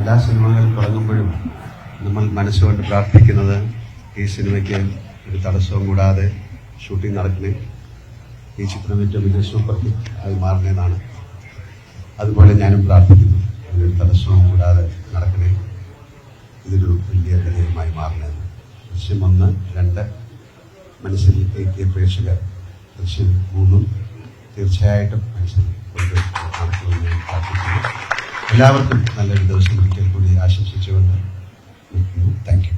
എല്ലാ സിനിമകൾ തുടങ്ങുമ്പോഴും നമ്മൾ മനസ്സുകൊണ്ട് പ്രാർത്ഥിക്കുന്നത് ഈ സിനിമയ്ക്ക് ഒരു തടസ്സവും കൂടാതെ ഷൂട്ടിംഗ് നടക്കണേ, ഈ ചിത്രം ഏറ്റവും വലിയ സൂപ്പർ ഹിറ്റ് ആയി മാറണേന്നാണ്. അതുപോലെ ഞാനും പ്രാർത്ഥിക്കുന്നു, ഒരു തടസ്സവും കൂടാതെ നടക്കണേ, ഇതൊരു വലിയ വിജയമായി മാറണേന്ന്. ദൃശ്യം 1, 2 മനസ്സിൽ എത്തിയ പ്രേക്ഷകർ ദൃശ്യം 3 തീർച്ചയായിട്ടും മനസ്സിൽ കൊണ്ട് നടക്കുമെന്ന് ഞാൻ പ്രാർത്ഥിക്കുന്നു. എല്ലാവർക്കും നല്ലൊരു ദിവസം ഒരിക്കൽ കൂടി ആശംസിച്ചുകൊണ്ട് താങ്ക് യു.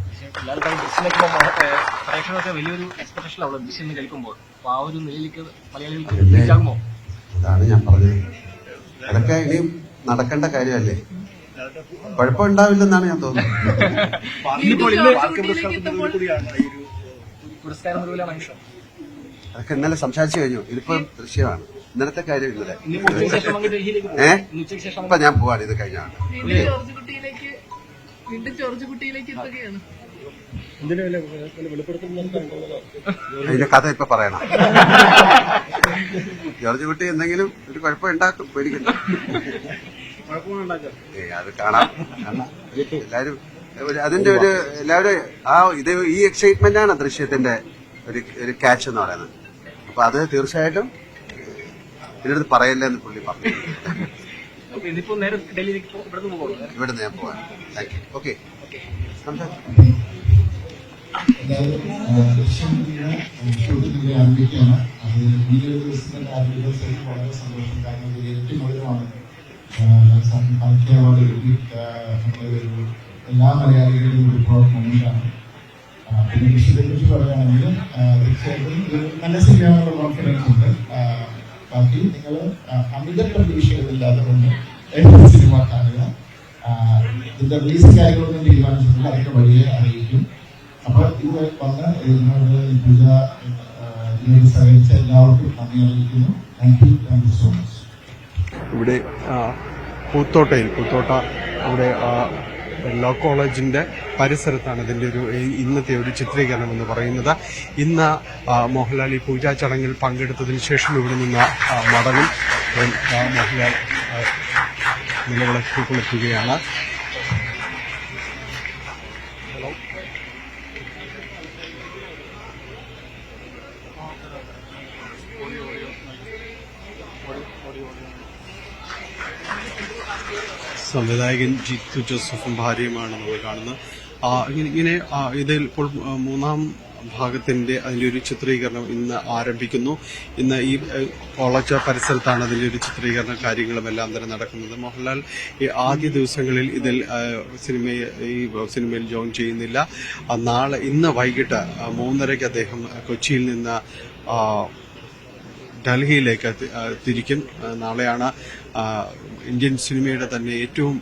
പ്രേക്ഷകർക്ക് വലിയൊരു എക്സ്പെക്ടേഷൻ ഉള്ളത് ദൃശ്യം കേൾക്കുമ്പോൾ, ആ ഒരു നിലയിലേക്ക് മലയാളികൾക്ക്. അതാണ് ഞാൻ പറഞ്ഞത്, അതൊക്കെ ഇനിയും നടക്കേണ്ട കാര്യമല്ലേ, കുഴപ്പമുണ്ടാവില്ലെന്നാണ് ഞാൻ തോന്നുന്നത്. അതൊക്കെ ഇന്നലെ സംസാരിച്ചു കഴിഞ്ഞു. ഇതിപ്പോ ദൃശ്യമാണ്, ഇന്നലത്തെ കാര്യം ഇന്നലെ. ഇപ്പൊ ഞാൻ പോവാണ്, ഇത് കഴിഞ്ഞാണ്. അതിന്റെ കഥ ഇപ്പൊ പറയണം. ജോർജ് കുട്ടി എന്തെങ്കിലും ഒരു കുഴപ്പം ഉണ്ടാക്കും, പേടിക്കണ്ട. അത് കാണാം. എല്ലാരും അതിന്റെ ഒരു എല്ലാവരും ഇത് ഈ എക്സൈറ്റ്മെന്റ് ആണ് ദൃശ്യത്തിന്റെ ഒരു ക്യാച്ച് എന്ന് പറയുന്നത്. അപ്പൊ അത് തീർച്ചയായിട്ടും ഇതിനടുത്ത് പറയല്ലെന്ന് പുള്ളി പറഞ്ഞു. ഇവിടുന്ന് ഞാൻ പോവാൻ. Thank you. ഓക്കെ. ഷൂട്ടിംഗ് ആരംഭിക്കുകയാണ്. അത് ഈ ഒരു ദിവസത്തിന്റെ ആരംഭിക്കാൻ വളരെ സന്തോഷം. കാരണം ഇത് ഏറ്റവും മധുരമാണ്. സാഹിത്യ അവാർഡ് കിട്ടി എല്ലാ മലയാളികളുടെയും ഒരു പ്രൗഡ് മൊമെന്റാണ്. പിന്നെ വിഷയത്തെ കുറിച്ച് പറയുകയാണെങ്കിൽ തീർച്ചയായിട്ടും ഒരു നല്ല സിനിമയാണെന്നുള്ള കോൺഫിഡൻസ് ഉണ്ട്. ബാക്കി നിങ്ങൾ അമിത പ്രതീക്ഷകളില്ലാതെ കൊണ്ട് സിനിമ കാണുക. ഇതിന്റെ റിലീസ് കാര്യങ്ങളൊന്നും തീരുമാനിച്ചിട്ടില്ല, അതൊക്കെ വഴിയെ അറിയിക്കും. അപ്പോൾ ഇത് വന്ന് ഇതിനോട് പൂജ ഇതിനോട് സഹകരിച്ച എല്ലാവർക്കും നന്ദി അറിയിക്കുന്നു. Thank you so much. ഇവിടെ പൂത്തോട്ട ഇവിടെ ലോ കോളേജിന്റെ പരിസരത്താണ് ഇതിന്റെ ഒരു ഇന്നത്തെ ഒരു ചിത്രീകരണം എന്ന് പറയുന്നത്. ഇന്ന് മോഹൻലാൽ ഈ പൂജാ ചടങ്ങിൽ പങ്കെടുത്തതിന് ശേഷം ഇവിടെ നിന്ന് മടങ്ങും. മോഹൻലാൽ നിലവിളക്ക് കൊളുത്തുകയാണ്. സംവിധായകൻ ജിത്തു ജോസഫും ഭാര്യയുമാണ് നമ്മൾ കാണുന്നത്. ഇങ്ങനെ ഇതിൽ ഇപ്പോൾ 3ാം ഭാഗത്തിന്റെ അതിന്റെ ഒരു ചിത്രീകരണം ഇന്ന് ആരംഭിക്കുന്നു. ഇന്ന് ഈ കോളേജ് പരിസരത്താണ് അതിന്റെ ഒരു ചിത്രീകരണ കാര്യങ്ങളും എല്ലാം തന്നെ നടക്കുന്നത്. മോഹൻലാൽ ഈ ആദ്യ ദിവസങ്ങളിൽ ഇതിൽ സിനിമയിൽ ജോയിൻ ചെയ്യുന്നില്ല. ഇന്ന് വൈകിട്ട് 3:30 അദ്ദേഹം കൊച്ചിയിൽ നിന്ന് ഡൽഹിയിലേക്ക് തിരിക്കും. നാളെയാണ് ഇന്ത്യൻ സിനിമയുടെ തന്നെ ഏറ്റവും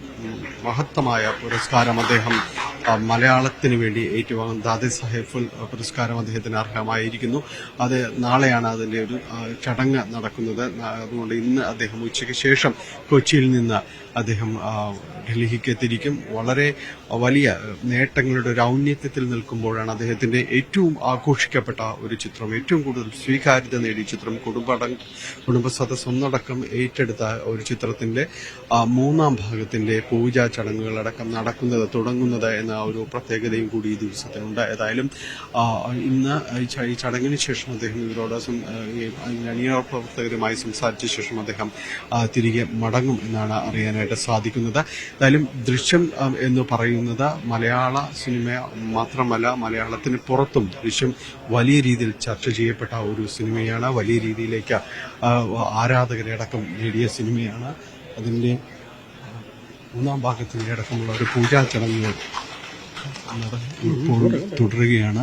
മഹത്തമായ പുരസ്കാരം അദ്ദേഹം മലയാളത്തിന് വേണ്ടി ഏറ്റുവാങ്ങും. ദാദാസാഹേബ് പുരസ്കാരം അദ്ദേഹത്തിന് അർഹമായിരിക്കുന്നു. അത് നാളെയാണ് അതിന്റെ ഒരു ചടങ്ങ് നടക്കുന്നത്. അതുകൊണ്ട് ഇന്ന് അദ്ദേഹം ഉച്ചയ്ക്ക് ശേഷം കൊച്ചിയിൽ നിന്ന് അദ്ദേഹം ഡൽഹിക്ക് തിരിക്കും. വളരെ വലിയ നേട്ടങ്ങളുടെ ഒരു ഔന്നത്യത്തിൽ നിൽക്കുമ്പോഴാണ് അദ്ദേഹത്തിന്റെ ഏറ്റവും ആഘോഷിക്കപ്പെട്ട ഒരു ചിത്രം, ഏറ്റവും കൂടുതൽ സ്വീകാര്യത നേടിയ ചിത്രം, കുടുംബസദസ് ഒന്നടക്കം ഏറ്റെടുത്ത ഒരു ചിത്രത്തിന്റെ 3ാം ഭാഗത്തിന്റെ പൂജാ ചടങ്ങുകളടക്കം തുടങ്ങുന്നത് എന്ന ഒരു പ്രത്യേകതയും കൂടി ഈ ദിവസത്തിനുണ്ട്. ഏതായാലും ഇന്ന് ഈ ചടങ്ങിന് ശേഷം അദ്ദേഹം ഇവരോട് അണിയറ പ്രവർത്തകരുമായി സംസാരിച്ച ശേഷം അദ്ദേഹം തിരികെ മടങ്ങും എന്നാണ് അറിയാനായിട്ട് സാധിക്കുന്നത്. ഏതായാലും ദൃശ്യം എന്ന് പറയുന്നത് മലയാള സിനിമ മാത്രമല്ല, മലയാളത്തിന് പുറത്തും ദൃശ്യം വലിയ രീതിയിൽ ചർച്ച ചെയ്യപ്പെട്ട ഒരു സിനിമയാണ്. വലിയ രീതിയിലേക്ക് ആരാധകരെ അടക്കം നേടിയ സിനിമയാണ്. അതിന്റെ 3ാം ഭാഗത്തിന്റെ അടക്കമുള്ള ഒരു പൂജാ ചടങ്ങുകൾ തുടരുകയാണ്.